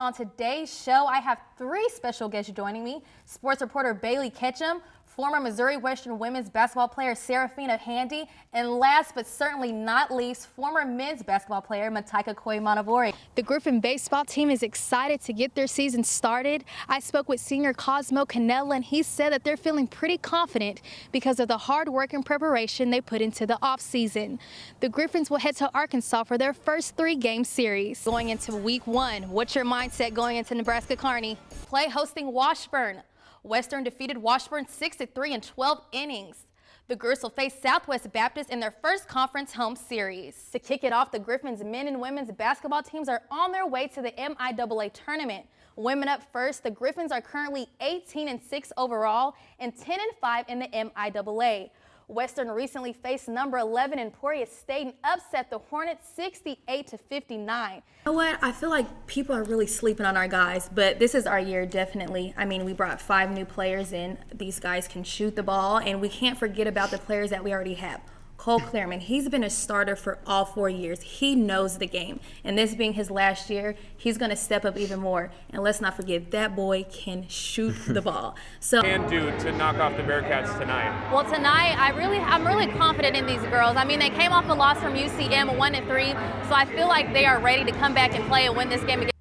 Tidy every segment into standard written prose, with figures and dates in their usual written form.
On today's show, I have three special guests joining me. Sports reporter Bailey Ketchum, former Missouri Western women's basketball player Serafina Handy, and last but certainly not least, former men's basketball player Mataika Koimanavori. The Griffin baseball team is excited to get their season started. I spoke with senior Cosmo Canella, and he said that they're feeling pretty confident because of the hard work and preparation they put into the offseason. The Griffins will head to Arkansas for their first 3-game series. Going into week 1, what's your mindset going into Nebraska Kearney? Play hosting Washburn. Western defeated Washburn 6-3 in 12 innings. The Girls will face Southwest Baptist in their first conference home series. To kick it off, the Griffins men and women's basketball teams are on their way to the MIAA tournament. Women up first, the Griffins are currently 18-6 overall and 10-5 in the MIAA. Western recently faced number 11 Emporia State and upset the Hornets 68-59. You know what? I feel like people are really sleeping on our guys, but this is our year, definitely. I mean, we brought 5 new players in. These guys can shoot the ball, and we can't forget about the players that we already have. Cole Clearman, he's been a starter for all 4 years. He knows the game. And this being his last year, he's going to step up even more. And let's not forget, that boy can shoot the ball. So, can do to knock off the Bearcats tonight? Well, tonight, I'm really confident in these girls. I mean, they came off a loss from UCM, 1-3, so I feel like they are ready to come back and play and win this game again.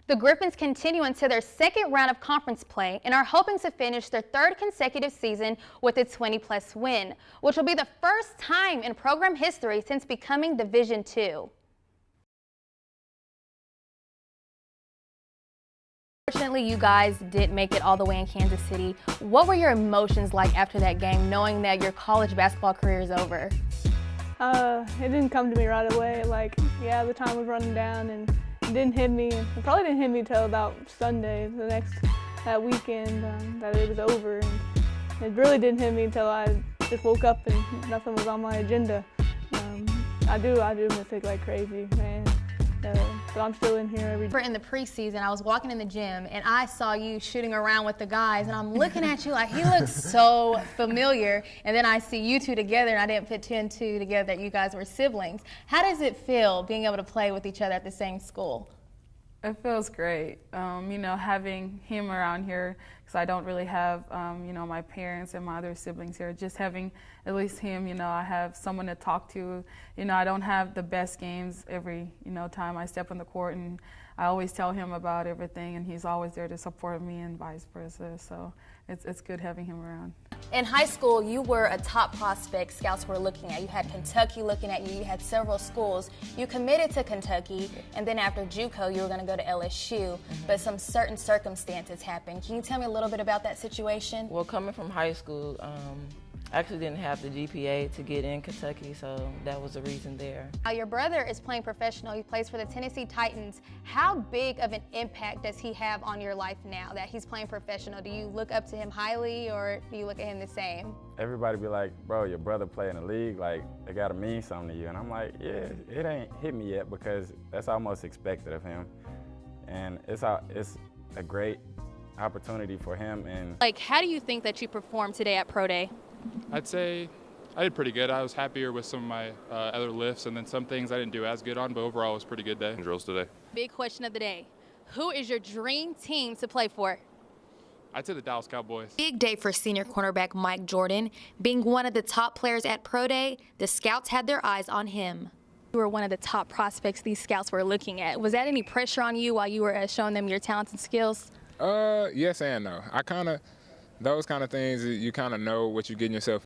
The Griffins continue into their second round of conference play and are hoping to finish their 3rd consecutive season with a 20-plus win, which will be the first time in program history since becoming Division II. Fortunately, you guys did make it all the way in Kansas City. What were your emotions like after that game, knowing that your college basketball career is over? It didn't come to me right away. The time was running down and it didn't hit me. It probably didn't hit me till about Sunday, that weekend, that it was over. And it really didn't hit me until I just woke up and nothing was on my agenda. I do miss it like crazy, man. But I'm still in here every day. In the preseason, I was walking in the gym and I saw you shooting around with the guys, and I'm looking at you like he looks so familiar. And then I see you two together, and I didn't put 2 and 2 together that you guys were siblings. How does it feel being able to play with each other at the same school? It feels great, having him around here, because I don't really have, my parents and my other siblings here. Just having at least him, I have someone to talk to. I don't have the best games every, time I step on the court, and I always tell him about everything, and he's always there to support me and vice versa. So it's good having him around. In high school, you were a top prospect scouts were looking at. You had Kentucky looking at you. You had several schools. You committed to Kentucky, and then after JUCO, you were going to go to LSU, but some certain circumstances happened. Can you tell me a little bit about that situation? Well, coming from high school, I actually didn't have the GPA to get in Kentucky, so that was the reason there. Your brother is playing professional. He plays for the Tennessee Titans. How big of an impact does he have on your life now that he's playing professional? Do you look up to him highly, or do you look at him the same? Everybody be like, bro, your brother play in the league, like, it gotta mean something to you. And I'm like, yeah, it ain't hit me yet because that's almost expected of him. And it's a great opportunity for him. And how do you think that you performed today at Pro Day? I'd say I did pretty good. I was happier with some of my other lifts, and then some things I didn't do as good on, but overall it was a pretty good day. Drills today. Big question of the day. Who is your dream team to play for? I'd say the Dallas Cowboys. Big day for senior cornerback Mike Jordan. Being one of the top players at Pro Day, the scouts had their eyes on him. You were one of the top prospects these scouts were looking at. Was that any pressure on you while you were showing them your talents and skills? Yes and no. Those kind of things, you kind of know what you're getting yourself